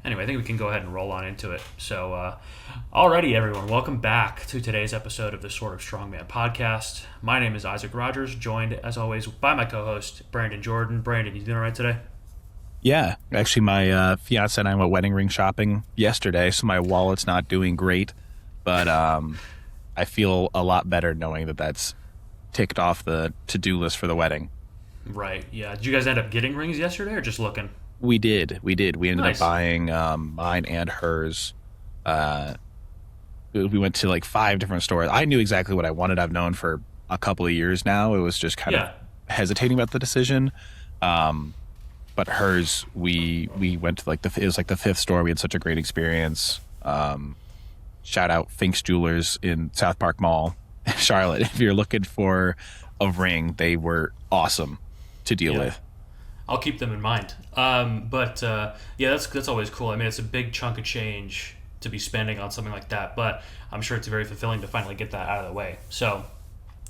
Anyway, I think we can go ahead and roll on into it. So, alrighty, everyone, welcome back to today's episode of the Sort of Strongman podcast. My name is Isaac Rogers, joined as always by my co-host Brandon Jordan. Brandon, you doing all right today? Yeah, actually, my fiance and I went wedding ring shopping yesterday, so my wallet's not doing great, but I feel a lot better knowing that that's ticked off the to-do list for the wedding. Right. Yeah. Did you guys end up getting rings yesterday, or just looking? We did. We ended up Nice. buying mine and hers. Uh, we went to like 5 different stores. I knew exactly what I wanted. I've known for a couple of years now. It was just kind of Yeah. hesitating about the decision. Um, but hers, we went to like it was like the fifth store. We had such a great experience. Shout out Fink's Jewelers in South Park Mall, Charlotte. If you're looking for a ring, they were awesome to deal Yeah. with. I'll keep them in mind. Yeah, that's always cool. I mean, it's a big chunk of change to be spending on something like that, but I'm sure it's very fulfilling to finally get that out of the way. So,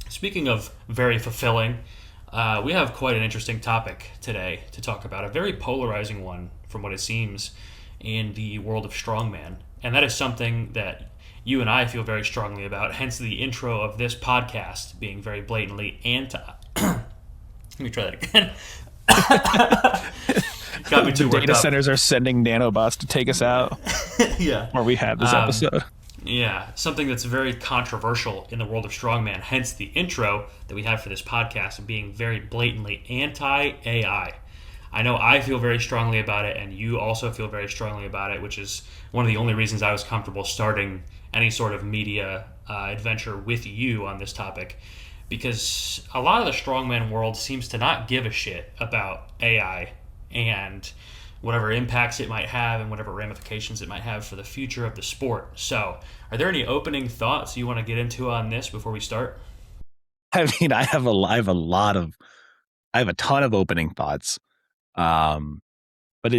speaking of very fulfilling, we have quite an interesting topic today to talk about, a very polarizing one from what it seems in the world of strongman. And that is something that you and I feel very strongly about, hence the intro of this podcast being very blatantly anti. Let me try that again. Got me The too worked data up. centers are sending nanobots to take us out, Yeah. where we had this episode. Yeah, something that's very controversial in the world of strongman, hence the intro that we have for this podcast being very blatantly anti-AI. I know I feel very strongly about it, and you also feel very strongly about it, which is one of the only reasons I was comfortable starting any sort of media adventure with you on this topic, because a lot of the strongman world seems to not give a shit about AI and whatever impacts it might have and whatever ramifications it might have for the future of the sport. So, are there any opening thoughts you want to get into on this before we start? I mean, I have a ton of opening thoughts. Um, but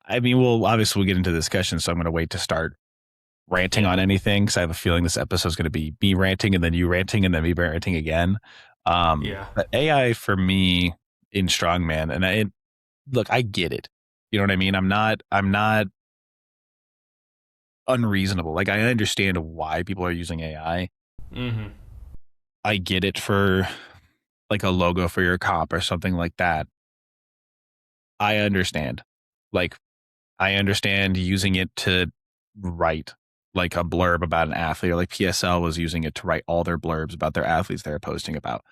I mean, we'll get into the discussion, so I'm going to wait to start ranting Yeah. on anything because I have a feeling this episode is going to be me ranting and then you ranting and then me ranting again. Yeah. But AI for me in strongman, and look, I get it. You know what I mean? I'm not unreasonable. Like I understand why people are using AI. Mm-hmm. I get it for like a logo for your comp or something like that. I understand. Like I understand using it to write like a blurb about an athlete, or like PSL was using it to write all their blurbs about their athletes they're posting about.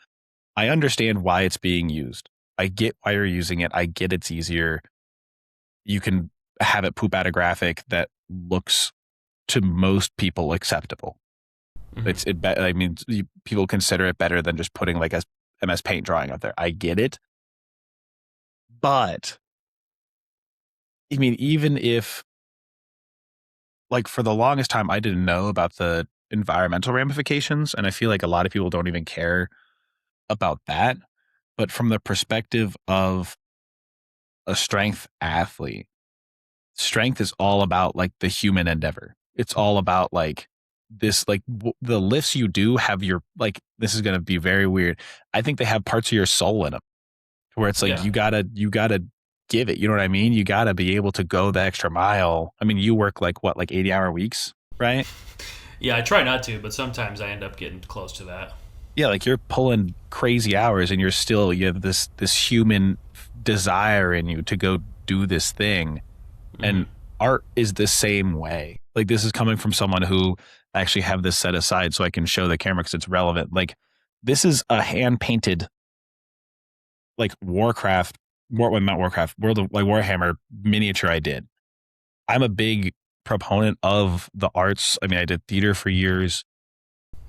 I understand why it's being used. I get why you're using it. I get it's easier. You can have it poop out a graphic that looks to most people acceptable. Mm-hmm. I mean, people consider it better than just putting like a MS Paint drawing up there. I get it, but I mean, even if like for the longest time, I didn't know about the environmental ramifications, and I feel like a lot of people don't even care about that. But from the perspective of a strength athlete, strength is all about like the human endeavor. It's all about like this, like the lifts you do have your, like, this is going to be very weird. I think they have parts of your soul in them where it's like, Yeah. you gotta give it. You know what I mean? You gotta be able to go the extra mile. I mean, you work like what, like 80-hour weeks, right? Yeah, I try not to, but sometimes I end up getting close to that. Yeah. Like you're pulling crazy hours and you have this human desire in you to go do this thing. Mm-hmm. And art is the same way. Like this is coming from someone who actually have this set aside so I can show the camera because it's relevant. Like this is a hand painted like not Warcraft, World of like Warhammer miniature I did. I'm a big proponent of the arts. I mean, I did theater for years.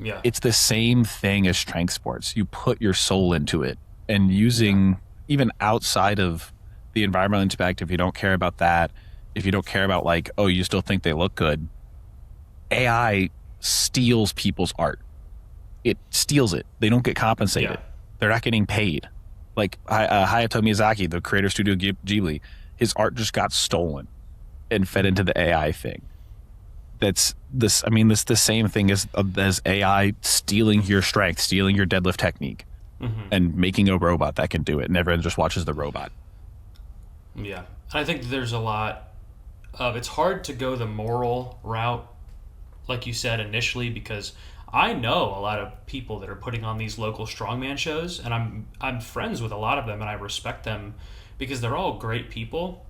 Yeah. It's the same thing as strength sports. You put your soul into it, and using even outside of the environmental impact, if you don't care about that, if you don't care about like, oh, you still think they look good, AI steals people's art. It steals it. They don't get compensated. Yeah. They're not getting paid. Like Hayao Miyazaki, the creator studio Ghibli, his art just got stolen and fed into the AI thing. That's this. I mean, this the same thing as AI stealing your strength, stealing your deadlift technique, Mm-hmm. and making a robot that can do it, and everyone just watches the robot. Yeah. I think there's a lot It's hard to go the moral route, like you said initially, because I know a lot of people that are putting on these local strongman shows, and I'm friends with a lot of them, and I respect them because they're all great people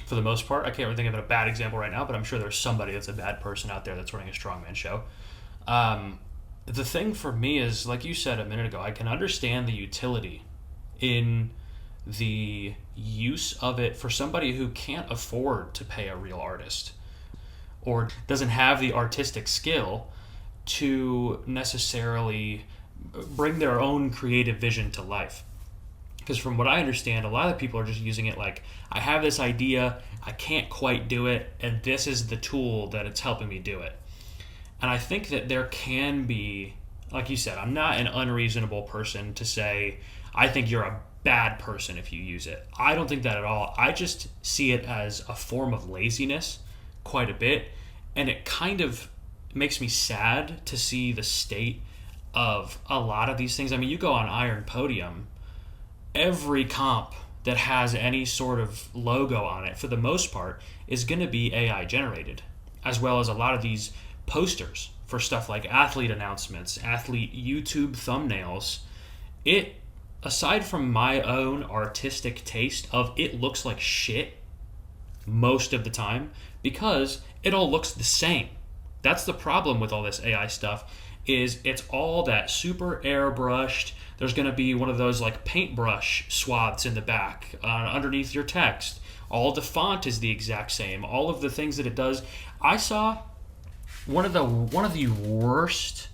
for the most part. I can't really think of a bad example right now, but I'm sure there's somebody that's a bad person out there that's running a strongman show. Um, the thing for me is, like you said a minute ago, I can understand the utility in the use of it for somebody who can't afford to pay a real artist or doesn't have the artistic skill to necessarily bring their own creative vision to life. Because from what I understand, a lot of people are just using it like, I have this idea, I can't quite do it, and this is the tool that it's helping me do it. And I think that there can be, like you said, I'm not an unreasonable person to say, I think you're a bad person if you use it. I don't think that at all. I just see it as a form of laziness quite a bit. And it kind of makes me sad to see the state of a lot of these things. I mean, you go on Iron Podium, every comp that has any sort of logo on it, for the most part, is going to be AI generated, as well as a lot of these posters for stuff like athlete announcements, athlete YouTube thumbnails. It, aside from my own artistic taste of it looks like shit most of the time because it all looks the same. That's the problem with all this AI stuff is it's all that super airbrushed. There's going to be one of those like paintbrush swaths in the back underneath your text. All the font is the exact same. All of the things that it does. I saw one of the worst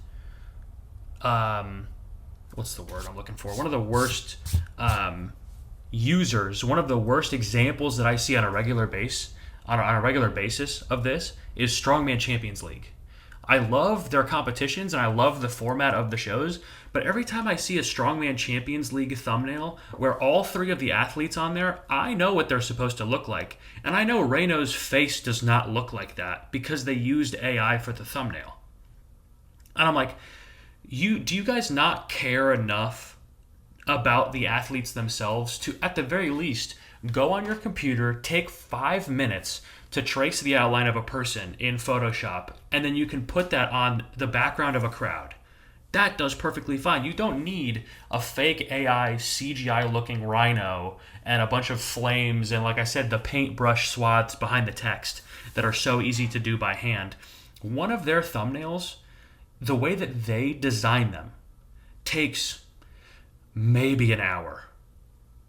what's the word I'm looking for? One of the worst users, one of the worst examples that I see on a regular basis of this is Strongman Champions League. I love their competitions and I love the format of the shows, but every time I see a Strongman Champions League thumbnail where all three of the athletes on there, I know what they're supposed to look like. And I know Reno's face does not look like that because they used AI for the thumbnail. And I'm like, do you guys not care enough about the athletes themselves to, at the very least, go on your computer, take 5 minutes to trace the outline of a person in Photoshop, and then you can put that on the background of a crowd? That does perfectly fine. You don't need a fake AI CGI looking rhino and a bunch of flames and, like I said, the paintbrush swaths behind the text that are so easy to do by hand. One of their thumbnails, the way that they design them, takes maybe an hour.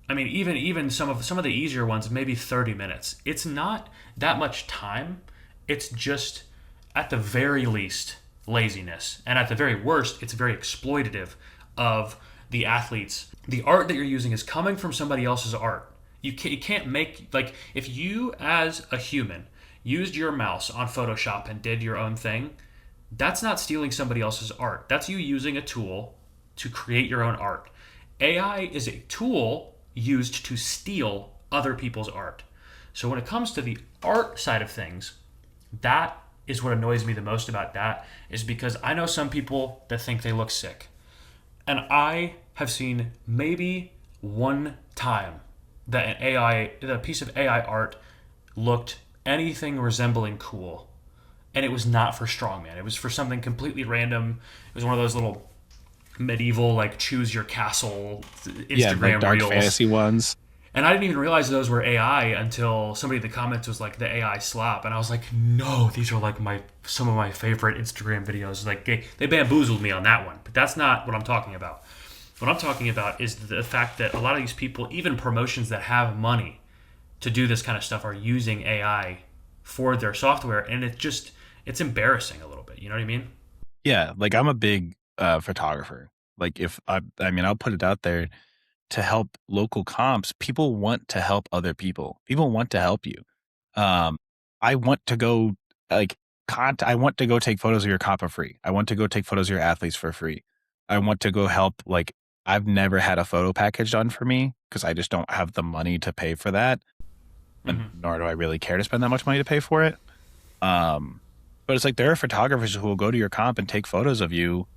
I mean, even some of the easier ones, maybe 30 minutes. It's not that much time. It's just, at the very least, laziness. And at the very worst, it's very exploitative of the athletes. The art that you're using is coming from somebody else's art. You can't make, like, if you as a human used your mouse on Photoshop and did your own thing, that's not stealing somebody else's art. That's you using a tool to create your own art. AI is a tool used to steal other people's art. So when it comes to the art side of things, that is what annoys me the most about that, is because I know some people that think they look sick. And I have seen maybe one time that a piece of AI art looked anything resembling cool. And it was not for Strongman. It was for something completely random. It was one of those little medieval, like, choose your castle Yeah, like Instagram dark reels. fantasy ones. And I didn't even realize those were AI until somebody in the comments was like, the AI slop. And I was like, no, these are like some of my favorite Instagram videos. Like, they bamboozled me on that one. But that's not what I'm talking about. What I'm talking about is the fact that a lot of these people, even promotions that have money to do this kind of stuff, are using AI for their software. And it's embarrassing a little bit. You know what I mean? Yeah, like I'm a big photographer. Like if I mean, I'll put it out there to help local comps. People want to help other people. People want to help you. Um, I want to go like I want to go take photos of your comp for free. I want to go take photos of your athletes for free. I want to go help. Like I've never had a photo package done for me because I just don't have the money to pay for that, and Mm-hmm. nor do I really care to spend that much money to pay for it. Um, but it's like there are photographers who will go to your comp and take photos of you.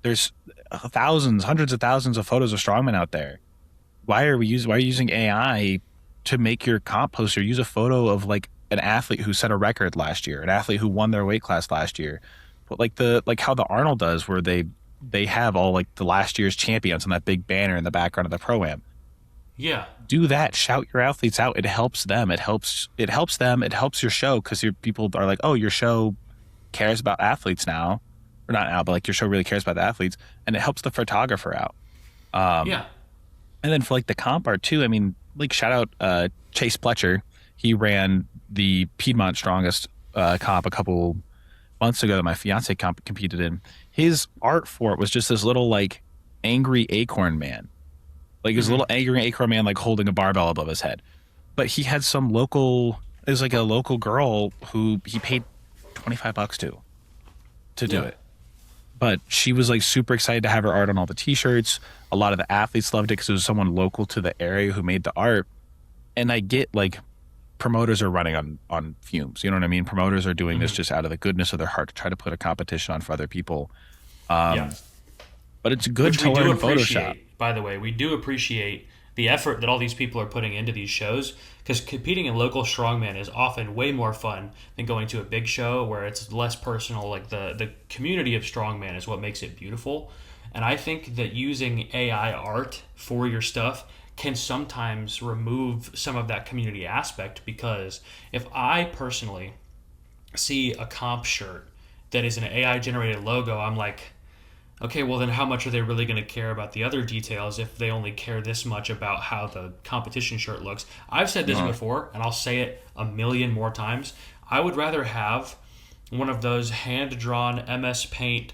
There's thousands, hundreds of thousands of photos of strongmen out there. Why are you using AI to make your comp poster? Use a photo of like an athlete who set a record last year, an athlete who won their weight class last year. But like how the Arnold does, where they have all like the last year's champions on that big banner in the background of the pro-am. Yeah. Do that. Shout your athletes out. It helps them. It helps them. It helps your show, because your people are like, oh, your show cares about athletes now, or not now, but like your show really cares about the athletes, and it helps the photographer out. Yeah. And then for like the comp art too, I mean, like shout out Chase Pletcher. He ran the Piedmont Strongest comp a couple months ago that my fiance competed in. His art for it was just this little like angry acorn man. Like his little angry acorn man like holding a barbell above his head. But he had some local, it was like a local girl who he paid $25 to do it. But she was like super excited to have her art on all the t-shirts. A lot of the athletes loved it because it was someone local to the area who made the art. And I get like promoters are running on fumes. You know what I mean? Promoters are doing this just out of the goodness of their heart to try to put a competition on for other people. But it's good to learn Photoshop. By the way, we do appreciate the effort that all these people are putting into these shows, because competing in local strongman is often way more fun than going to a big show where it's less personal. Like the community of strongman is what makes it beautiful. And I think that using AI art for your stuff can sometimes remove some of that community aspect, because if I personally see a comp shirt that is an AI generated logo, I'm like, okay, well then how much are they really going to care about the other details if they only care this much about how the competition shirt looks? I've said this before, and I'll say it a million more times. I would rather have one of those hand-drawn MS Paint,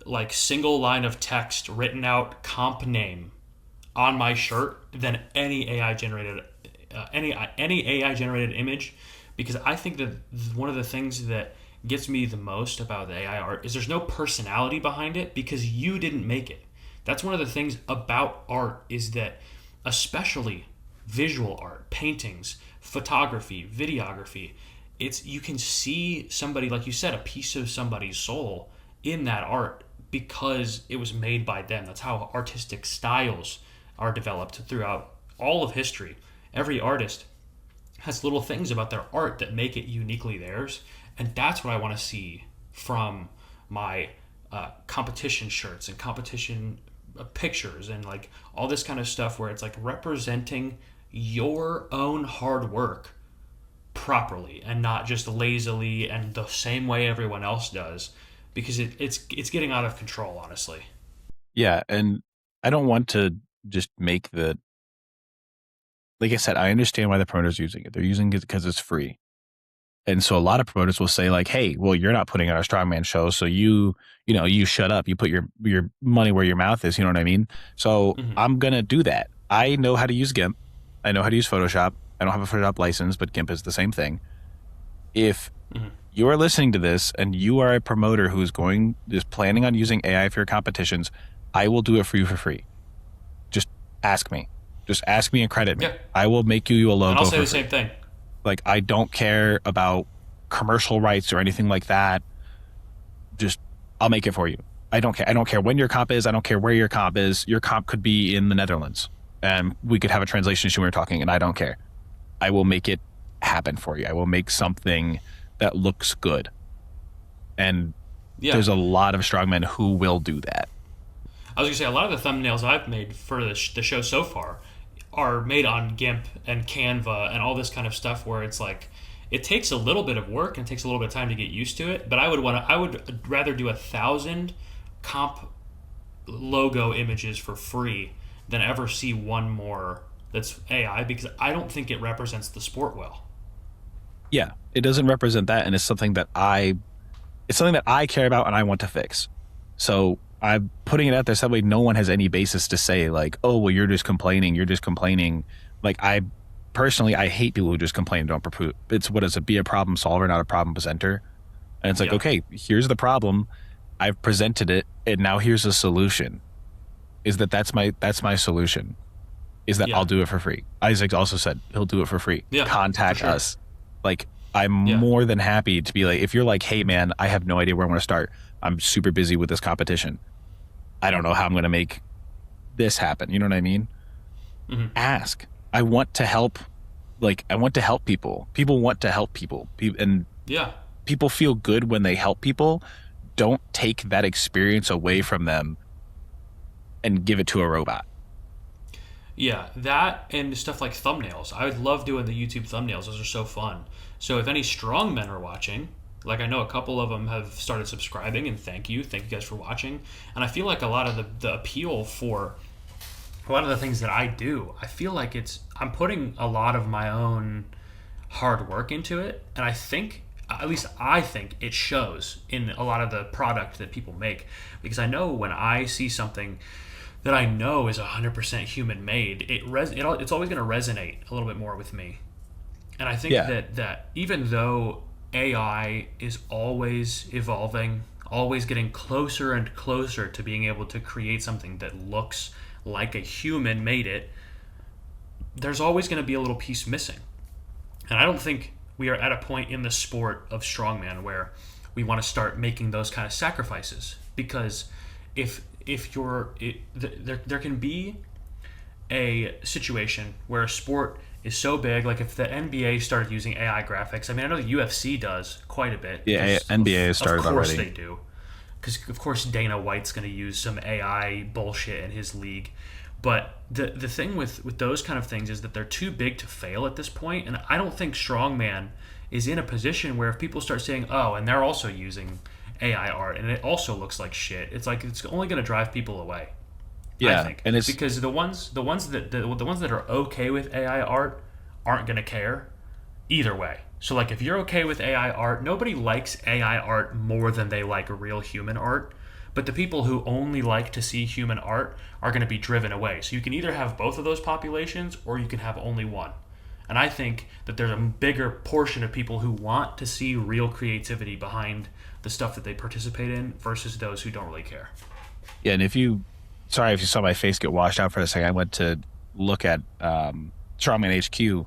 like single line of text written out comp name on my shirt than any AI generated image, because I think that one of the things that gets me the most about the AI art is there's no personality behind it because you didn't make it. That's one of the things about art, is that especially visual art, paintings, photography, videography, it's, you can see somebody, like you said, a piece of somebody's soul in that art because it was made by them. That's how artistic styles are developed throughout all of history. Every artist has little things about their art that make it uniquely theirs. And that's what I want to see from my competition shirts and competition pictures and like all this kind of stuff, where it's like representing your own hard work properly and not just lazily and the same way everyone else does, because it's getting out of control, honestly. Yeah, and I don't want to just make the, like I said, I understand why the promoters are using it. They're using it because it's free. And so a lot of promoters will say like, hey, well, you're not putting on a strongman show, so you shut up. You put your money where your mouth is. You know what I mean? So I'm going to do that. I know how to use GIMP. I know how to use Photoshop. I don't have a Photoshop license, but GIMP is the same thing. If you are listening to this and you are a promoter who is planning on using AI for your competitions, I will do it for you for free. Just ask me. Just ask me and credit me. Yeah. I will make you a logo. And I'll say for the free. same thing. Like, I don't care about commercial rights or anything like that. Just, I'll make it for you. I don't care. I don't care when your comp is. I don't care where your comp is. Your comp could be in the Netherlands, and we could have a translation issue when we're talking, and I don't care. I will make it happen for you. I will make something that looks good. And there's a lot of strongmen who will do that. I was going to say, a lot of the thumbnails I've made for the show so far are made on GIMP and Canva and all this kind of stuff, where it's like, it takes a little bit of work and takes a little bit of time to get used to it. But I would rather do 1,000 comp logo images for free than ever see one more that's AI, because I don't think it represents the sport well. Yeah, it doesn't represent that, and it's something that I care about and I want to fix. So I'm putting it out there so that way no one has any basis to say like, oh, well, you're just complaining. Like, I hate people who just complain and don't prove. It's be a problem solver, not a problem presenter. And it's like, okay, here's the problem. I've presented it, and now here's a solution. That's my solution. I'll do it for free. Isaac also said he'll do it for free. Yeah, contact us. Like, I'm more than happy to be like, if you're like, hey man, I have no idea where I'm going to start. I'm super busy with this competition. I don't know how I'm going to make this happen. You know what I mean? Ask. I want to help like I want to help people. People want to help people. And Yeah. people feel good when they help people. Don't take that experience away from them and give it to a robot. Yeah, that and stuff like thumbnails. I would love doing the YouTube thumbnails. Those are so fun. So if any strongmen are watching, like I know a couple of them have started subscribing, and thank you guys for watching. And I feel like a lot of the appeal for a lot of the things that I do, I feel like I'm putting a lot of my own hard work into it, and I think, at least I think, it shows in a lot of the product that people make, because I know when I see something that I know is 100% human made, it's always going to resonate a little bit more with me. And I think Yeah. that even though AI is always evolving, always getting closer and closer to being able to create something that looks like a human made it, there's always going to be a little piece missing. And I don't think we are at a point in the sport of strongman where we want to start making those kind of sacrifices, because if you're there can be a situation where a sport is so big, like if the NBA started using AI graphics. I mean, I know the UFC does quite a bit. Yeah, Because NBA has started of course already. they do. Because of course Dana White's going to use some AI bullshit in his league. But the thing with those kind of things is that they're too big to fail at this point, and I don't think strongman is in a position where if people start saying, "Oh, and they're also using AI art, and it also looks like shit," it's like it's only going to drive people away. I Yeah, think and it's because the ones that are okay with AI art aren't going to care either way. So like if you're okay with AI art, nobody likes AI art more than they like real human art. But the people who only like to see human art are going to be driven away. So you can either have both of those populations or you can have only one. And I think that there's a bigger portion of people who want to see real creativity behind the stuff that they participate in versus those who don't really care. yeah, and sorry if you saw my face get washed out for a second. I went to look at Strongman HQ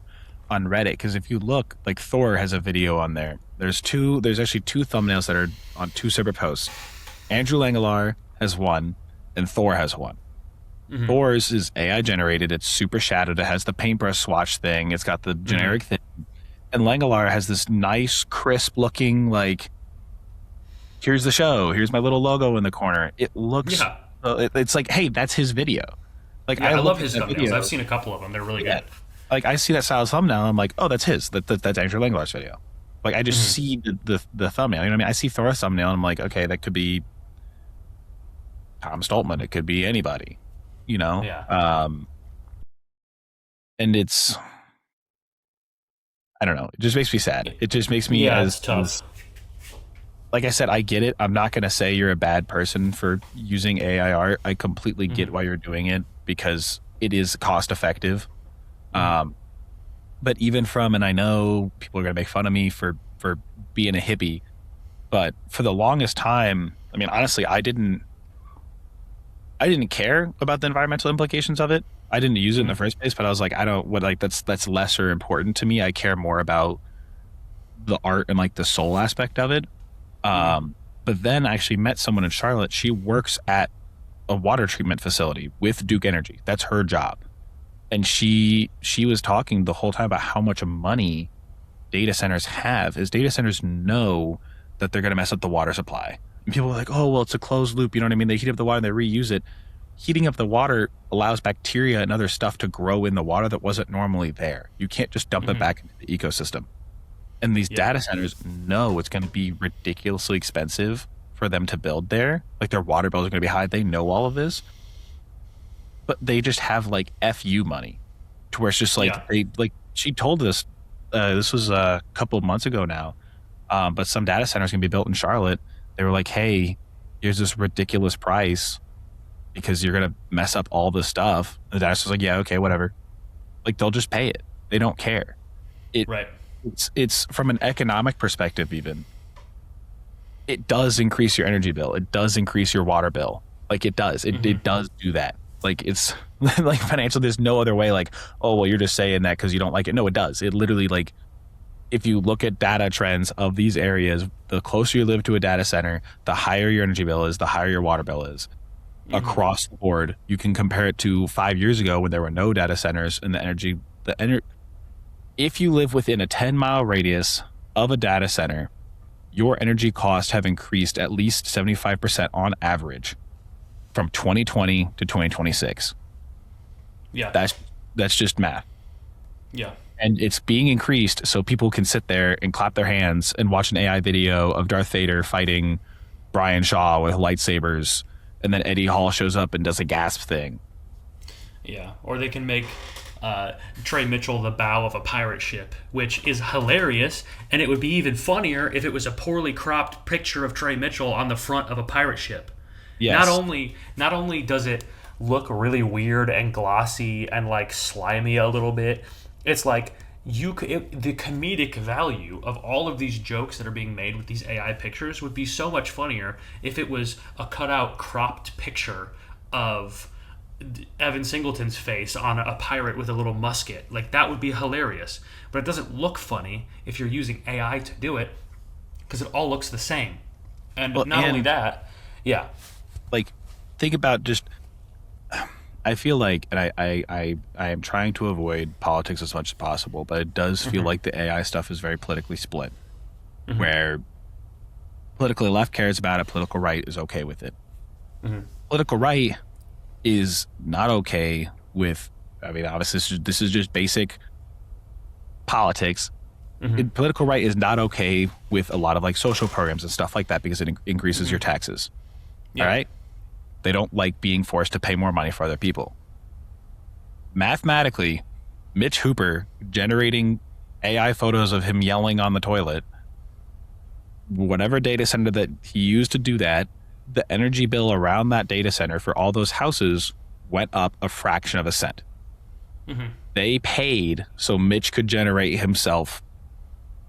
on Reddit, because if you look, like Thor has a video on there. There's actually two thumbnails that are on two separate posts. Andrew Langelar has one, and Thor has one. Mm-hmm. Thor's is AI generated. It's super shadowed. It has the paintbrush swatch thing. It's got the generic thing. And Langelar has this nice, crisp looking, like, here's the show. Here's my little logo in the corner. It looks, Yeah. it's like, hey, that's his video. Like, Yeah, I I look love at his that thumbnails. I've video. seen a couple of them. They're really Yeah. good. Like, I see that style thumbnail. I'm like, oh, that's his. That's Andrew Langlar's video. Like, I just Mm-hmm. see the thumbnail. You know what I mean? I see Thor's thumbnail, and I'm like, okay, that could be Tom Stoltman. It could be anybody, you know? Yeah. And it's, I don't know. It just makes me sad. It just makes me Yeah, it's tough. like I said, I get it. I'm not going to say you're a bad person for using AI art. I completely get Mm-hmm. why you're doing it, because it is cost effective. Mm-hmm. But even from, and I know people are going to make fun of me for being a hippie, but for the longest time, I mean, honestly, I didn't care about the environmental implications of it. I didn't use it in the Mm-hmm. first place, but I was like, I don't what like that's lesser important to me. I care more about the art and like the soul aspect of it. Mm-hmm. But then I actually met someone in Charlotte. She works at a water treatment facility with Duke Energy. That's her job. And she was talking the whole time about how much money data centers have. Is data centers know that they're going to mess up the water supply. And people are like, oh, well, it's a closed loop. You know what I mean? They heat up the water and they reuse it. Heating up the water allows bacteria and other stuff to grow in the water that wasn't normally there. You can't just dump it Mm-hmm. back into the ecosystem. And these Yeah. data centers know it's going to be ridiculously expensive for them to build there. Like their water bills are going to be high. They know all of this, but they just have like FU money to where it's just like Yeah. she told us, this was a couple of months ago now, but some data centers going to be built in Charlotte. They were like, hey, here's this ridiculous price because you're going to mess up all this stuff. The data center's like, yeah, okay, whatever. Like they'll just pay it. They don't care. Right. It's from an economic perspective, even it does increase your energy bill. It does increase your water bill. Like it does. It Mm-hmm. does do that. Like it's like financial. There's no other way. Like, oh well, you're just saying that because you don't like it. No, it does. It literally, like, if you look at data trends of these areas, the closer you live to a data center, the higher your energy bill is, the higher your water bill is. Mm-hmm. Across the board, you can compare it to 5 years ago when there were no data centers and the if you live within a 10-mile radius of a data center, your energy costs have increased at least 75% on average from 2020 to 2026. Yeah. That's just math. Yeah. And it's being increased so people can sit there and clap their hands and watch an AI video of Darth Vader fighting Brian Shaw with lightsabers, and then Eddie Hall shows up and does a gasp thing. Yeah. Or they can make Trey Mitchell the bow of a pirate ship, which is hilarious, and it would be even funnier if it was a poorly cropped picture of Trey Mitchell on the front of a pirate ship. Yes. Not only does it look really weird and glossy and like slimy a little bit, it's like the comedic value of all of these jokes that are being made with these AI pictures would be so much funnier if it was a cutout cropped picture of Evan Singleton's face on a pirate with a little musket. Like, that would be hilarious. But it doesn't look funny if you're using AI to do it, because it all looks the same. And only that, yeah. Like, think about just, I feel like, and I am trying to avoid politics as much as possible, but it does feel like the AI stuff is very politically split, where politically left cares about it, political right is okay with it. Political right is not okay with, I mean, obviously this is just basic politics. Political right is not okay with a lot of like social programs and stuff like that because it increases your taxes. Yeah. All right? They don't like being forced to pay more money for other people. Mathematically, Mitch Hooper generating AI photos of him yelling on the toilet, whatever data center that he used to do that, the energy bill around that data center for all those houses went up a fraction of a cent. They paid so Mitch could generate himself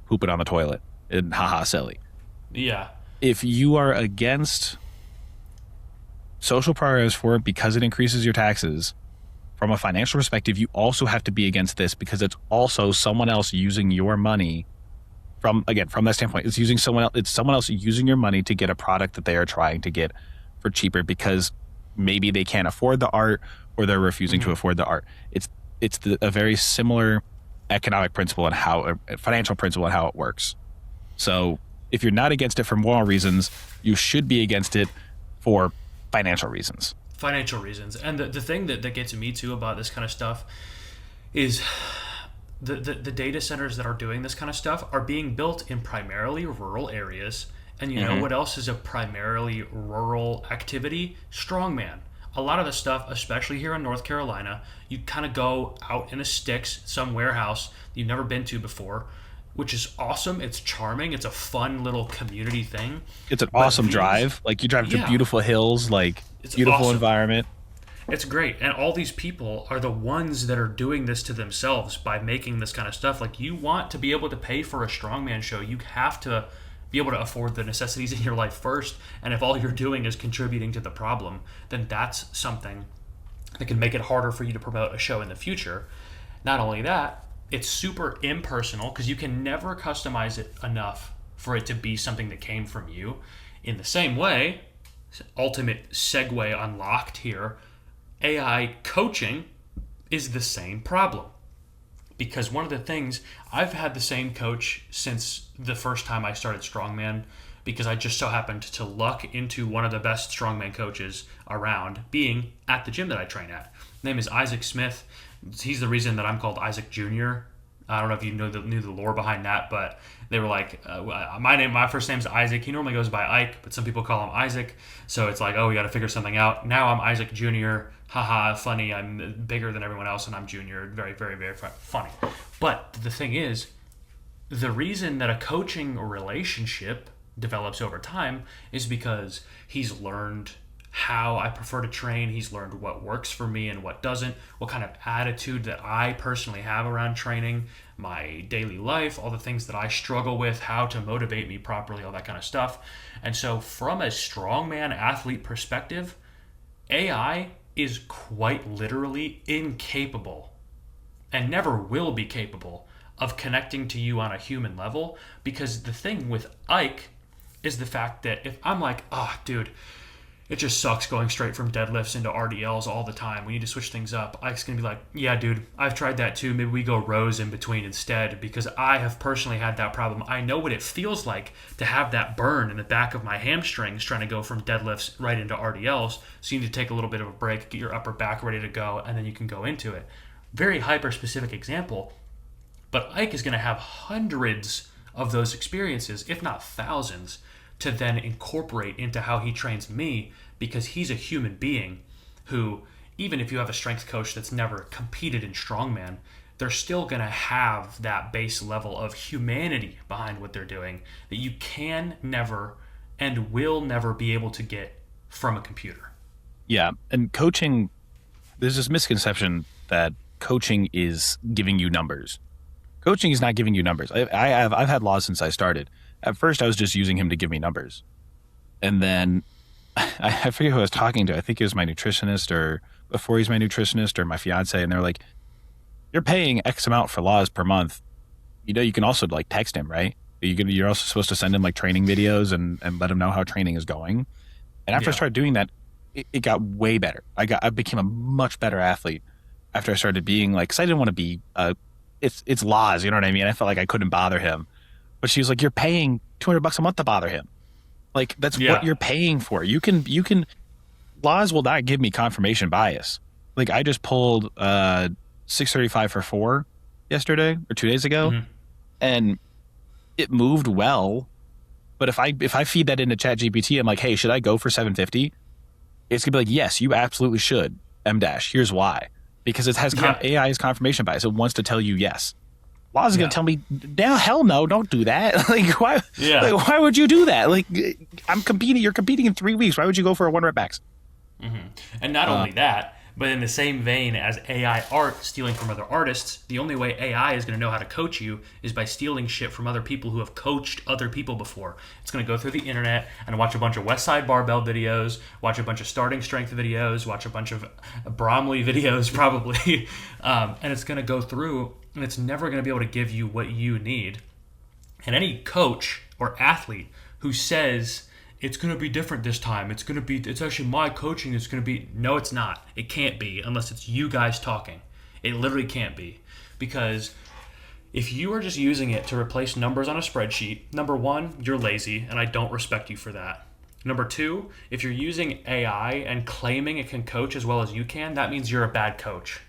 pooping on the toilet. And haha, silly. Yeah. If you are against social programs for it because it increases your taxes, from a financial perspective, you also have to be against this because it's also someone else using your money. From that standpoint, it's someone else using your money to get a product that they are trying to get for cheaper because maybe they can't afford the art or they're refusing to afford the art. It's a very similar economic principle and financial principle and how it works. So if you're not against it for moral reasons, you should be against it for financial reasons. And the thing that gets me too about this kind of stuff is the data centers that are doing this kind of stuff are being built in primarily rural areas. And you know what else is a primarily rural activity? Strongman. A lot of the stuff, especially here in North Carolina, you kind of go out in the sticks, some warehouse you've never been to before, which is awesome. It's charming. It's a fun little community thing. It's an awesome drive. Like, you drive to beautiful hills, like, it's beautiful awesome environment. It's great. And all these people are the ones that are doing this to themselves by making this kind of stuff. Like, you want to be able to pay for a strongman show, you have to be able to afford the necessities in your life first. And if all you're doing is contributing to the problem, then that's something that can make it harder for you to promote a show in the future. Not only that, it's super impersonal because you can never customize it enough for it to be something that came from you. In the same way, ultimate segue unlocked here, AI coaching is the same problem. Because one of the things, I've had the same coach since the first time I started Strongman, because I just so happened to luck into one of the best Strongman coaches around being at the gym that I train at. His name is Isaac Smith. He's the reason that I'm called Isaac Jr. I don't know if you knew the lore behind that, but they were like, my first name's Isaac. He normally goes by Ike, but some people call him Isaac. So it's like, oh, we got to figure something out. Now I'm Isaac Jr. Haha, funny. I'm bigger than everyone else, and I'm Junior. Very, very, very funny. But the thing is, the reason that a coaching relationship develops over time is because he's learned how I prefer to train. He's learned what works for me and what doesn't, what kind of attitude that I personally have around training, my daily life, all the things that I struggle with, how to motivate me properly, all that kind of stuff. And so from a strongman athlete perspective, AI is quite literally incapable and never will be capable of connecting to you on a human level, because the thing with Ike is the fact that if I'm like, oh, dude, it just sucks going straight from deadlifts into RDLs all the time. We need to switch things up. Ike's going to be like, yeah, dude, I've tried that too. Maybe we go rows in between instead, because I have personally had that problem. I know what it feels like to have that burn in the back of my hamstrings trying to go from deadlifts right into RDLs. So you need to take a little bit of a break, get your upper back ready to go, and then you can go into it. Very hyper-specific example, but Ike is going to have hundreds of those experiences, if not thousands, to then incorporate into how he trains me, because he's a human being who, even if you have a strength coach that's never competed in strongman, they're still going to have that base level of humanity behind what they're doing that you can never and will never be able to get from a computer. Yeah. And coaching, there's this misconception that coaching is giving you numbers. Coaching is not giving you numbers. I've had Laws since I started. At first, I was just using him to give me numbers. And then I forget who I was talking to. I think it was my nutritionist, or before he's my nutritionist, or my fiance. And they're like, you're paying X amount for Laws per month. You know, you can also like text him, right? You're also supposed to send him like training videos and let him know how training is going. And after I started doing that, it got way better. I became a much better athlete after I started being like, because I didn't want to be, it's Laws, you know what I mean? I felt like I couldn't bother him. But she was like, you're paying $200 a month to bother him. Like, that's what you're paying for. You can, Laws will not give me confirmation bias. Like, I just pulled 635 for 4 yesterday or 2 days ago, and it moved well. But if I feed that into ChatGPT, I'm like, hey, should I go for 750? It's gonna be like, yes, you absolutely should. M dash. Here's why. Because it has AI's confirmation bias. It wants to tell you yes. Laws is going to tell me, hell no, don't do that. Like, why? Yeah. Like, why would you do that? Like, I'm competing. You're competing in 3 weeks. Why would you go for a 1 rep max? And not only that, but in the same vein as AI art stealing from other artists, the only way AI is going to know how to coach you is by stealing shit from other people who have coached other people before. It's going to go through the internet and watch a bunch of West Side Barbell videos, watch a bunch of starting strength videos, watch a bunch of Bromley videos probably, and it's going to go through, and it's never going to be able to give you what you need. And any coach or athlete who says it's going to be different this time, it's actually my coaching, it's going to be, no, it's not. It can't be unless it's you guys talking. It literally can't be. Because if you are just using it to replace numbers on a spreadsheet, number one, you're lazy, and I don't respect you for that. Number two, if you're using AI and claiming it can coach as well as you can, that means you're a bad coach.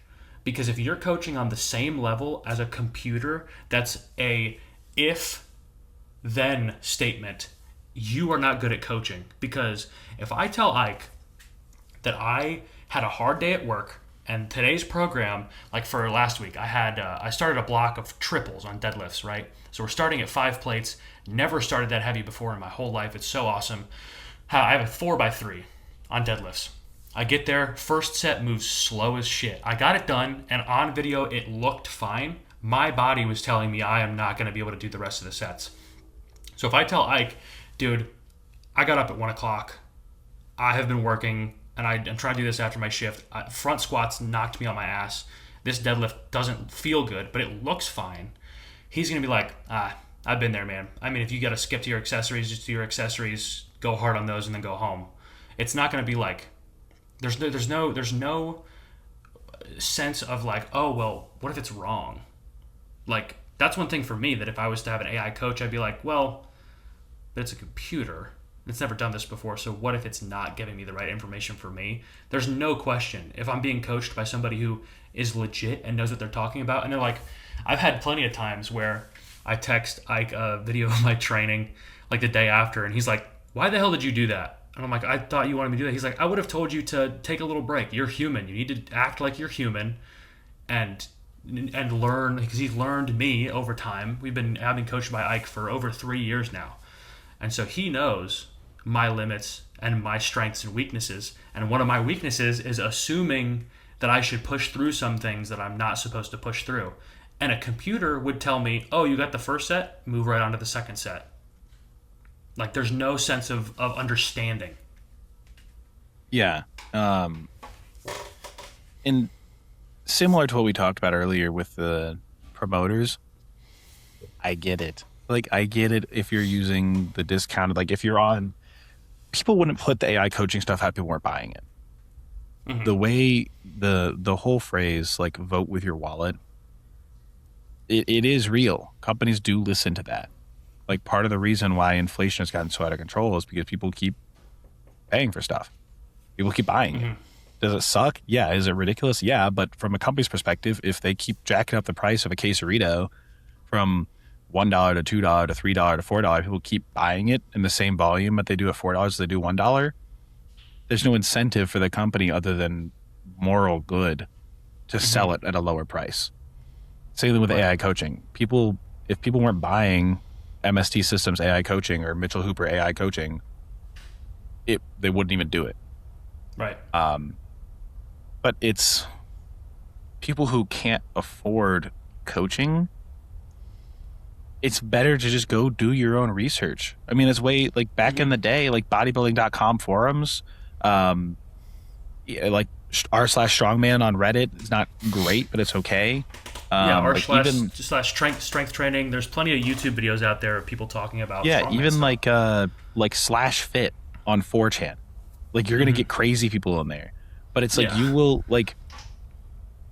Because if you're coaching on the same level as a computer, that's a if-then statement. You are not good at coaching. Because if I tell Ike that I had a hard day at work, and today's program, like for last week, I started a block of triples on deadlifts, right? So we're starting at 5 plates. Never started that heavy before in my whole life. It's so awesome. I have a 4x3 on deadlifts. I get there, first set moves slow as shit. I got it done, and on video it looked fine. My body was telling me I am not going to be able to do the rest of the sets. So if I tell Ike, dude, I got up at 1 o'clock, I have been working, and I'm trying to do this after my shift. Front squats knocked me on my ass. This deadlift doesn't feel good, but it looks fine. He's going to be like, I've been there, man. I mean, if you got to skip to your accessories, just do your accessories, go hard on those, and then go home. It's not going to be like, there's no sense of like, oh, well, what if it's wrong? Like, that's one thing for me, that if I was to have an AI coach, I'd be like, well, but it's a computer. It's never done this before, so what if it's not giving me the right information for me? There's no question. If I'm being coached by somebody who is legit and knows what they're talking about, and they're like, I've had plenty of times where I text Ike a video of my training like the day after, and he's like, why the hell did you do that? And I'm like, I thought you wanted me to do that. He's like, I would have told you to take a little break. You're human. You need to act like you're human and learn, because he's learned me over time. I've been coached by Ike for over 3 years now. And so he knows my limits and my strengths and weaknesses. And one of my weaknesses is assuming that I should push through some things that I'm not supposed to push through. And a computer would tell me, oh, you got the first set, move right on to the second set. Like, there's no sense of understanding. Yeah. And similar to what we talked about earlier with the promoters, I get it. Like, I get it if you're using the discounted, like if you're on people wouldn't put the AI coaching stuff out if people weren't buying it. Mm-hmm. The way the whole phrase like vote with your wallet, it is real. Companies do listen to that. Like part of the reason why inflation has gotten so out of control is because people keep paying for stuff. People keep buying it. Mm-hmm. Does it suck? Yeah. Is it ridiculous? Yeah. But from a company's perspective, if they keep jacking up the price of a quesarito from $1 to $2 to $3 to $4, people keep buying it in the same volume that they do at $4 as they do $1. There's no incentive for the company other than moral good to sell it at a lower price. Same thing with Right. AI coaching. If people weren't buying MST Systems AI coaching or Mitchell Hooper AI coaching, they wouldn't even do it. Right. But it's people who can't afford coaching. It's better to just go do your own research. I mean, it's way like back in the day, like bodybuilding.com forums, like r/strongman on Reddit is not great, but it's okay. Yeah, r Like slash even slash strength training. There's plenty of YouTube videos out there of people talking about yeah, strongman even stuff. like slash fit on 4chan. Like you're gonna get crazy people in there. But it's like Yeah. you will like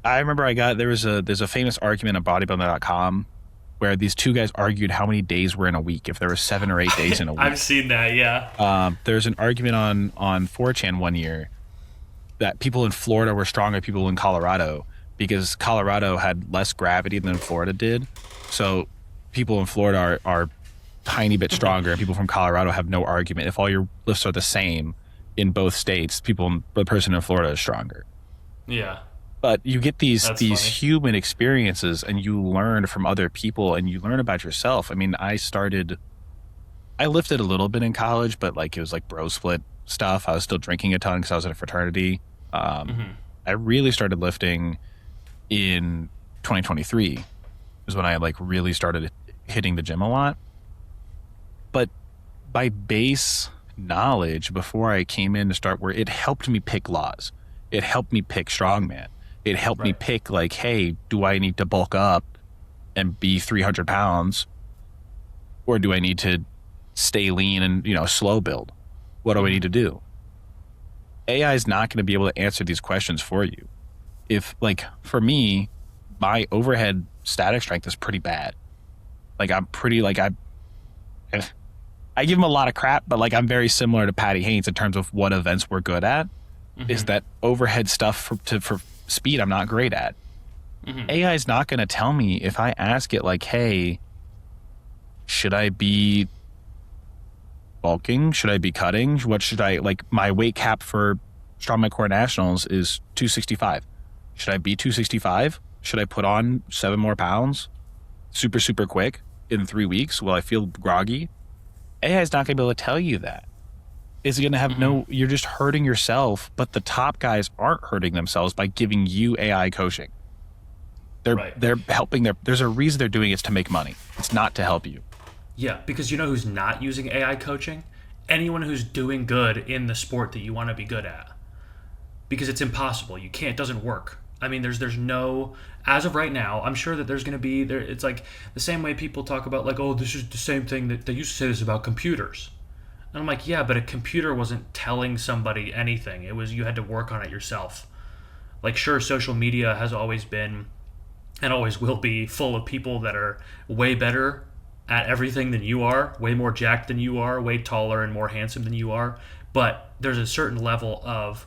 I remember there's a famous argument on bodybuilding.com where these two guys argued how many days were in a week, if there were 7 or 8 days in a I've week. seen that. Yeah. There's an argument on 4chan one year that people in Florida were stronger than people in Colorado because Colorado had less gravity than Florida did. So people in Florida are tiny bit stronger, and people from Colorado have no argument. If all your lifts are the same in both states, the person in Florida is stronger. Yeah. But you get these That's funny. human experiences, and you learn from other people, and you learn about yourself. I mean, I lifted a little bit in college, but like it was like bro split stuff. I was still drinking a ton because I was in a fraternity. I really started lifting in 2023 is when I like really started hitting the gym a lot. But by base knowledge, before I came in to start where it helped me pick laws. It helped me pick strongman. It helped me Right. pick like, hey, do I need to bulk up and be 300 pounds? Or do I need to stay lean and, slow build? What do I need to do? AI is not going to be able to answer these questions for you. If like for me, my overhead static strength is pretty bad. Like I'm pretty like I give him a lot of crap, but like I'm very similar to Patty Haynes in terms of what events we're good at. Is that overhead stuff for speed I'm not great at. AI is not going to tell me if I ask it like, hey, should I be bulking? Should I be cutting? What should I like? My weight cap for Strongman Core Nationals is 265. Should I be 265? Should I put on 7 more pounds super, super quick in 3 weeks while I feel groggy? AI is not going to be able to tell you that. It's going to have you're just hurting yourself, but the top guys aren't hurting themselves by giving you AI coaching. They're helping there's a reason they're doing it to make money. It's not to help you. Yeah, because you know who's not using AI coaching? Anyone who's doing good in the sport that you want to be good at. Because it's impossible. You can't. It doesn't work. I mean, there's no. As of right now, I'm sure that there's going to be there. It's like the same way people talk about like, oh, this is the same thing that they used to say this about computers. And I'm like, yeah, but a computer wasn't telling somebody anything. It was you had to work on it yourself. Like, sure, social media has always been and always will be full of people that are way better at everything than you are, way more jacked than you are, way taller and more handsome than you are. But there's a certain level of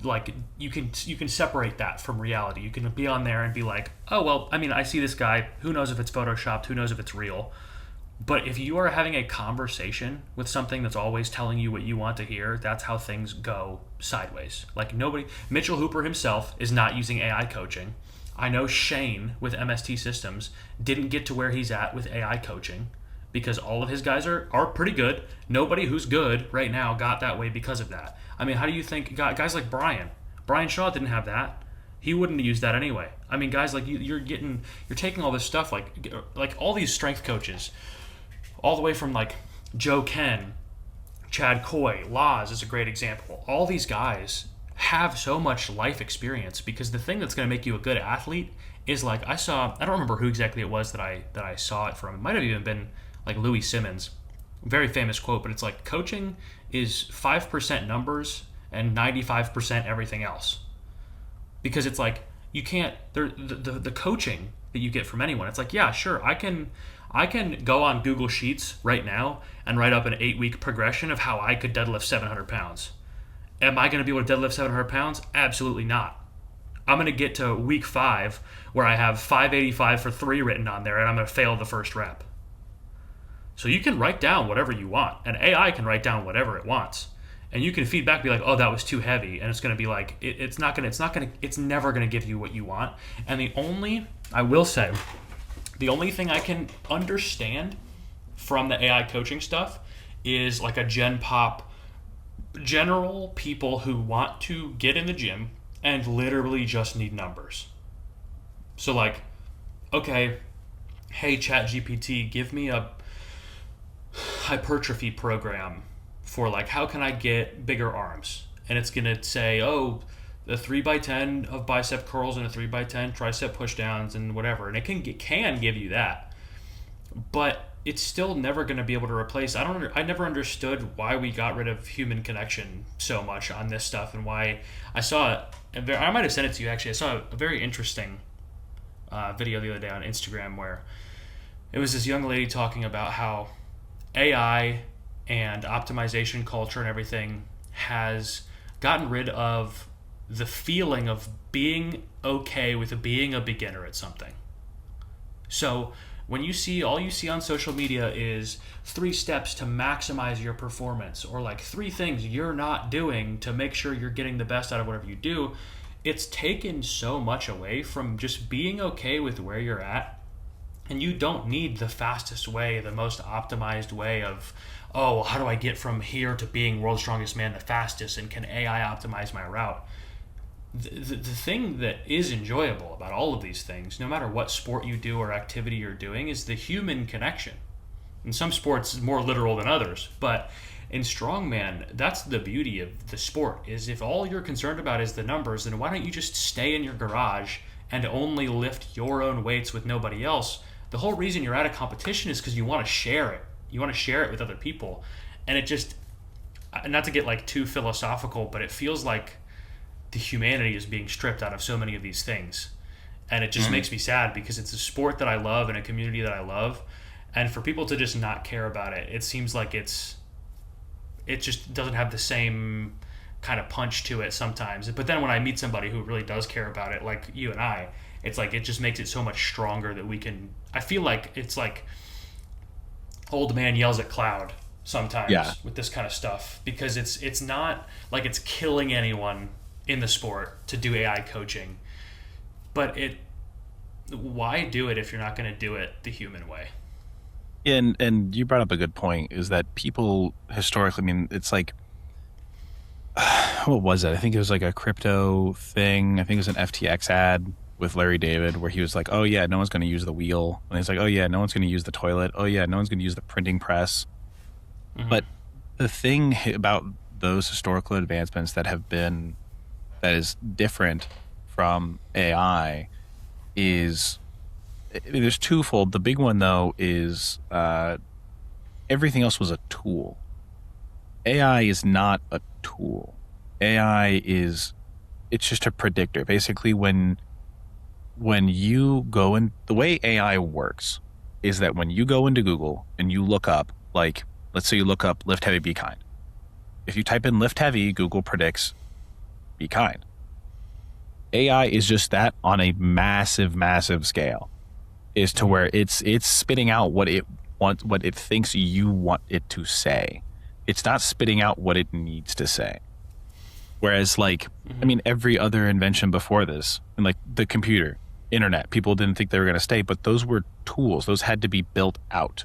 like you can separate that from reality. You can be on there and be like, oh well, I mean, I see this guy. Who knows if it's photoshopped? Who knows if it's real? But if you are having a conversation with something that's always telling you what you want to hear, that's how things go sideways. Like Mitchell Hooper himself is not using AI coaching. I know Shane with MST Systems didn't get to where he's at with AI coaching because all of his guys are pretty good. Nobody who's good right now got that way because of that. I mean, how do you think guys like Brian Shaw didn't have that? He wouldn't use that anyway. I mean, guys like you're taking all this stuff like all these strength coaches, all the way from like Joe Ken, Chad Coy, Laz is a great example. All these guys have so much life experience because the thing that's going to make you a good athlete is like I don't remember who exactly it was that I saw it from. It might have even been like Louis Simmons. very famous quote, but it's like coaching is 5% numbers and 95% everything else. Because it's like you can't the coaching that you get from anyone. It's like, yeah, sure, I can go on Google Sheets right now and write up an 8-week progression of how I could deadlift 700 pounds. Am I going to be able to deadlift 700 pounds? Absolutely not. I'm going to get to week 5 where I have 585 for 3 written on there and I'm going to fail the first rep. So you can write down whatever you want, and AI can write down whatever it wants, and you can feed back, be like, "Oh, that was too heavy," and it's going to be like, it's never going to give you what you want. And I will say, the only thing I can understand from the AI coaching stuff is like a Gen Pop, general people who want to get in the gym and literally just need numbers. So like, okay, hey ChatGPT, give me a hypertrophy program for like how can I get bigger arms, and it's gonna say, oh, the 3x10 of bicep curls and a 3x10 tricep push downs and whatever, and it can give you that, but it's still never going to be able to replace. I never understood why we got rid of human connection so much on this stuff, and why I might have sent it to you actually. I saw a very interesting video the other day on Instagram where it was this young lady talking about how AI and optimization culture and everything has gotten rid of the feeling of being okay with being a beginner at something. So when all you see on social media is 3 steps to maximize your performance, or like 3 things you're not doing to make sure you're getting the best out of whatever you do, it's taken so much away from just being okay with where you're at. And you don't need the fastest way, the most optimized way of, oh, how do I get from here to being world's strongest man the fastest, and can AI optimize my route? The thing that is enjoyable about all of these things, no matter what sport you do or activity you're doing, is the human connection. In some sports, it's more literal than others, but in strongman, that's the beauty of the sport, is if all you're concerned about is the numbers, then why don't you just stay in your garage and only lift your own weights with nobody else? The whole reason you're at a competition is because you want to share it. You want to share it with other people. And it just, not to get like too philosophical, but it feels like the humanity is being stripped out of so many of these things. And it just makes me sad, because it's a sport that I love and a community that I love. And for people to just not care about it, it seems like it just doesn't have the same kind of punch to it sometimes. But then when I meet somebody who really does care about it, like you and I, it's like it just makes it so much stronger that we can. I feel like it's like old man yells at cloud sometimes with this kind of stuff, because it's not like it's killing anyone in the sport to do AI coaching, but why do it if you're not going to do it the human way? And you brought up a good point, is that people historically, I mean, it's like, what was it? I think it was like a crypto thing. I think it was an FTX ad with Larry David where he was like, oh yeah, no one's going to use the wheel. And he's like, oh yeah, no one's going to use the toilet. Oh yeah, no one's going to use the printing press. Mm-hmm. But the thing about those historical advancements that is different from AI is, there's twofold. The big one though is everything else was a tool. AI is not a tool. It's just a predictor. Basically, when you go in, the way AI works is that when you go into Google and you look up, like, let's say you look up lift heavy, be kind. If you type in lift heavy, Google predicts be kind. AI is just that on a massive, massive scale, is to where it's spitting out what it thinks you want it to say. It's not spitting out what it needs to say. Whereas, like, I mean, every other invention before this, and like the computer, internet, people didn't think they were going to stay, but those were tools. Those had to be built out.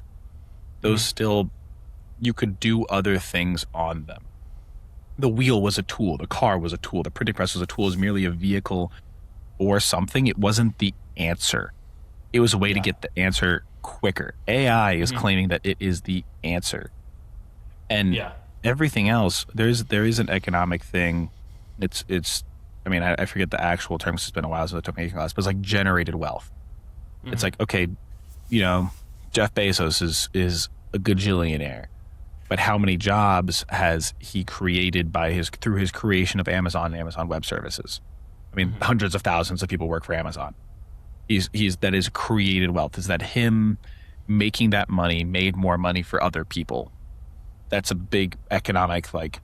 Those still, you could do other things on them. The wheel was a tool. The car was a tool. The printing press was a tool. It was merely a vehicle or something. It wasn't the answer. It was a way to get the answer quicker. AI is claiming that it is the answer. And everything else, there is an economic thing. It's I mean, I forget the actual term, 'cause it's been a while since I took making class, but it's like generated wealth. It's like, okay, you know, Jeff Bezos is a gajillionaire. but how many jobs has he created through his creation of Amazon and Amazon Web Services? I mean, hundreds of thousands of people work for Amazon. He's that is created wealth. Is that him making that money made more money for other people? That's a big economic like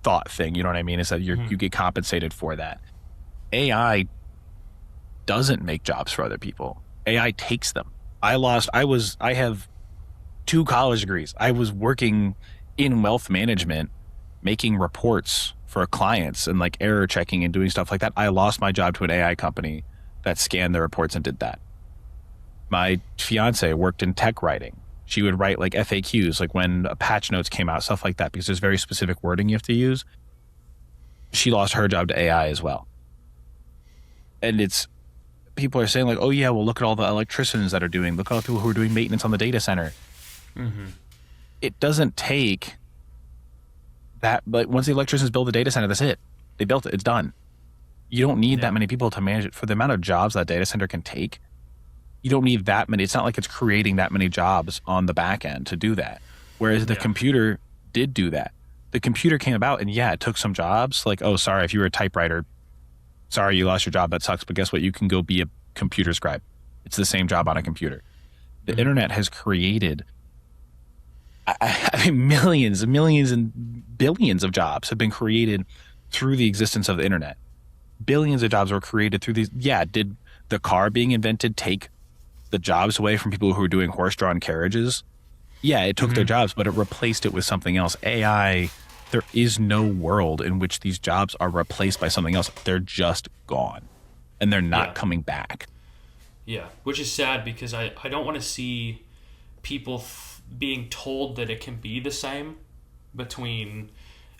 thought thing. You know what I mean? Is that you get compensated for that. AI doesn't make jobs for other people. AI takes them. I have 2 college degrees. I was working in wealth management, making reports for clients and like error checking and doing stuff like that. I lost my job to an AI company that scanned the reports and did that. My fiance worked in tech writing. She would write like FAQs, like when patch notes came out, stuff like that, because there's very specific wording you have to use. She lost her job to AI as well. And people are saying like, oh yeah, well look at all the electricians that are doing, look at all the people who are doing maintenance on the data center. It doesn't take that, but once the electricians build the data center, that's it. They built it, it's done. You don't need that many people to manage it. For the amount of jobs that data center can take, you don't need that many. It's not like it's creating that many jobs on the back end to do that. Whereas the computer did do that. The computer came about and it took some jobs. Like, oh, sorry, if you were a typewriter, sorry, you lost your job. That sucks. But guess what? You can go be a computer scribe. It's the same job on a computer. The internet has created, I mean, millions and billions of jobs have been created through the existence of the internet. Billions of jobs were created through these. Yeah, did the car being invented take the jobs away from people who were doing horse-drawn carriages? Yeah, it took their jobs, but it replaced it with something else. AI, there is no world in which these jobs are replaced by something else. They're just gone, and they're not coming back. Yeah, which is sad because I don't want to see people being told that it can be the same between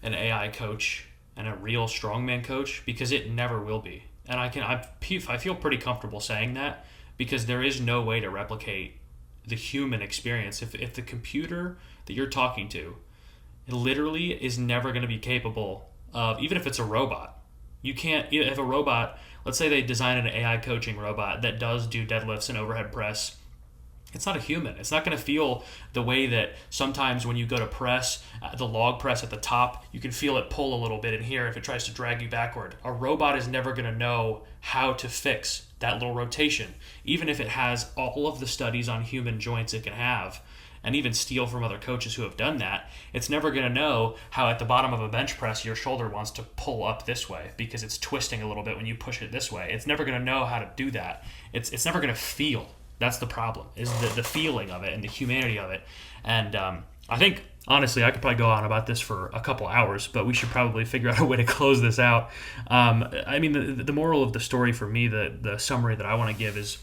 an AI coach and a real strongman coach, because it never will be. And I feel pretty comfortable saying that, because there is no way to replicate the human experience. If the computer that you're talking to, it literally is never going to be capable of, even if it's a robot. You can't, if a robot, let's say they design an AI coaching robot that does do deadlifts and overhead press, it's not a human. It's not going to feel the way that sometimes when you go to press, the log press at the top, you can feel it pull a little bit in here if it tries to drag you backward. A robot is never going to know how to fix that little rotation, even if it has all of the studies on human joints it can have, and even steal from other coaches who have done that. It's never going to know how at the bottom of a bench press your shoulder wants to pull up this way because it's twisting a little bit when you push it this way. It's never going to know how to do that. It's never going to feel. That's the problem, is the feeling of it and the humanity of it. And I think, honestly, I could probably go on about this for a couple hours, but we should probably figure out a way to close this out. I mean, the moral of the story for me, the summary that I want to give is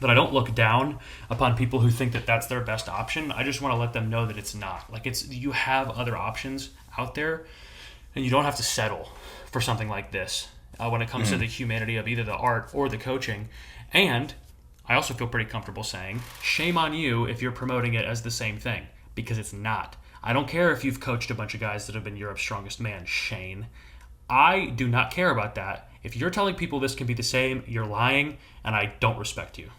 that I don't look down upon people who think that that's their best option. I just want to let them know that it's not. Like, you have other options out there, and you don't have to settle for something like this when it comes to the humanity of either the art or the coaching. And I also feel pretty comfortable saying, shame on you if you're promoting it as the same thing, because it's not. I don't care if you've coached a bunch of guys that have been Europe's strongest man, Shane. I do not care about that. If you're telling people this can be the same, you're lying, and I don't respect you.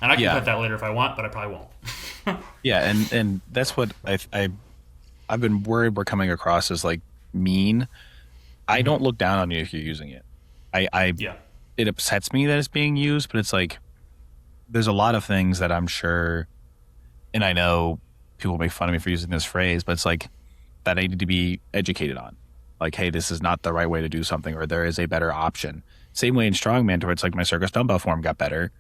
And I can cut that later if I want, but I probably won't. Yeah, and that's what I've been worried we're coming across as like mean. I don't look down on you if you're using it. It upsets me that it's being used, but it's like, there's a lot of things that I'm sure, and I know people make fun of me for using this phrase, but it's like that I need to be educated on. Like, hey, this is not the right way to do something, or there is a better option. Same way in Strongman, where it's like my circus dumbbell form got better.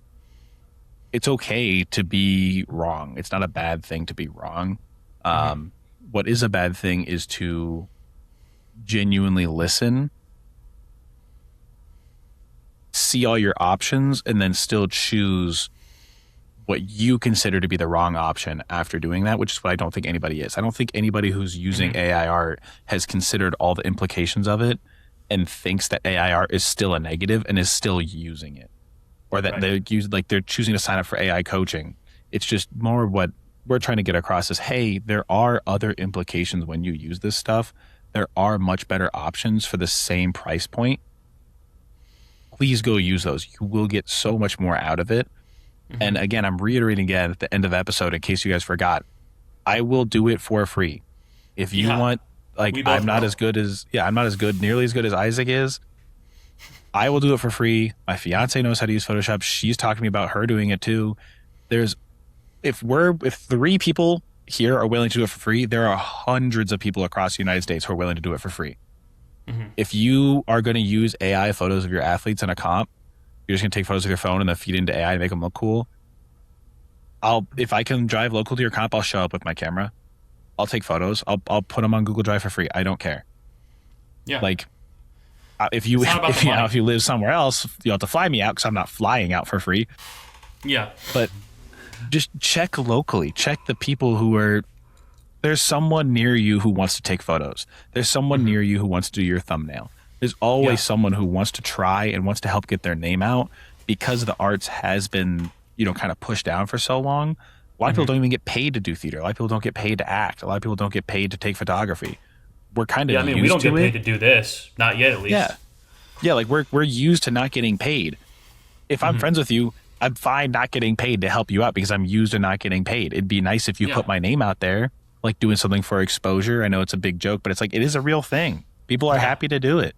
It's okay to be wrong. It's not a bad thing to be wrong. What is a bad thing is to genuinely listen, see all your options, and then still choose what you consider to be the wrong option after doing that, which is what I don't think anybody is. I don't think anybody who's using AI art has considered all the implications of it and thinks that AI art is still a negative and is still using it, or that they're choosing to sign up for AI coaching. It's just more what we're trying to get across is, hey, there are other implications when you use this stuff. There are much better options for the same price point. Please go use those. You will get so much more out of it. And again, I'm reiterating again at the end of the episode, in case you guys forgot, I will do it for free. If you Yeah, want, like, we both will. I'm not as good, nearly as good as Isaac is. I will do it for free. My fiance knows how to use Photoshop. She's talking to me about her doing it too. There's, if 3 people here are willing to do it for free, there are hundreds of people across the United States who are willing to do it for free. Hmm. If you are going to use AI photos of your athletes in a comp, you're just going to take photos of your phone and then feed into AI to make them look cool. If I can drive local to your comp, I'll show up with my camera. I'll take photos. I'll put them on Google Drive for free. I don't care. Yeah, Like, if you it's not about the money. if you live somewhere else, you have to fly me out because I'm not flying out for free. Yeah, But just check locally. Check the people who are. There's someone near you who wants to take photos. There's someone hmm near you who wants to do your thumbnail. There's yeah, always someone who wants to try and wants to help get their name out because the arts has been, kind of pushed down for so long. A lot of people hmm don't even get paid to do theater. A lot of people don't get paid to act. A lot of people don't get paid to take photography. We're kind yeah. of I mean, we used don't get to paid it. to do this, not yet, at Yeah. least. Yeah, like we're used to not getting paid. If I'm Hmm. friends with you, I'm fine not getting paid to help you out because I'm used to not getting paid. It'd be nice if you Yeah, put my name out there, like doing something for exposure. I know it's a big joke, but it's like it is a real thing. People are yeah, happy to do it.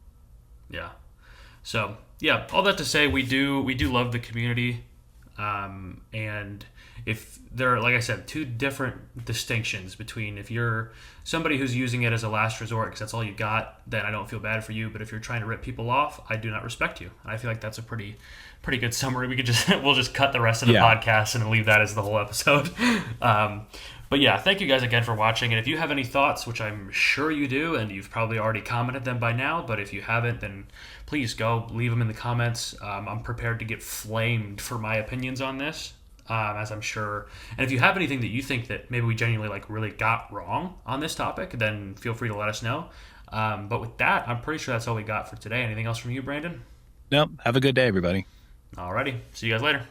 yeah. So yeah, all that to say, we do love the community, and if there are, like I said, two different distinctions between if you're somebody who's using it as a last resort because that's all you got, then I don't feel bad for you. But if you're trying to rip people off, I do not respect you. And I feel like that's a pretty good summary. We could just we'll just cut the rest of the Yeah. podcast and leave that as the whole episode. Um, but yeah, thank you guys again for watching. And if you have any thoughts, which I'm sure you do, and you've probably already commented them by now, but if you haven't, then please go leave them in the comments. I'm prepared to get flamed for my opinions on this, as I'm sure. And if you have anything that you think that maybe we genuinely like really got wrong on this topic, then feel free to let us know. But with that, I'm pretty sure that's all we got for today. Anything else from you, Brandon? Nope. Have a good day, everybody. Alrighty, see you guys later.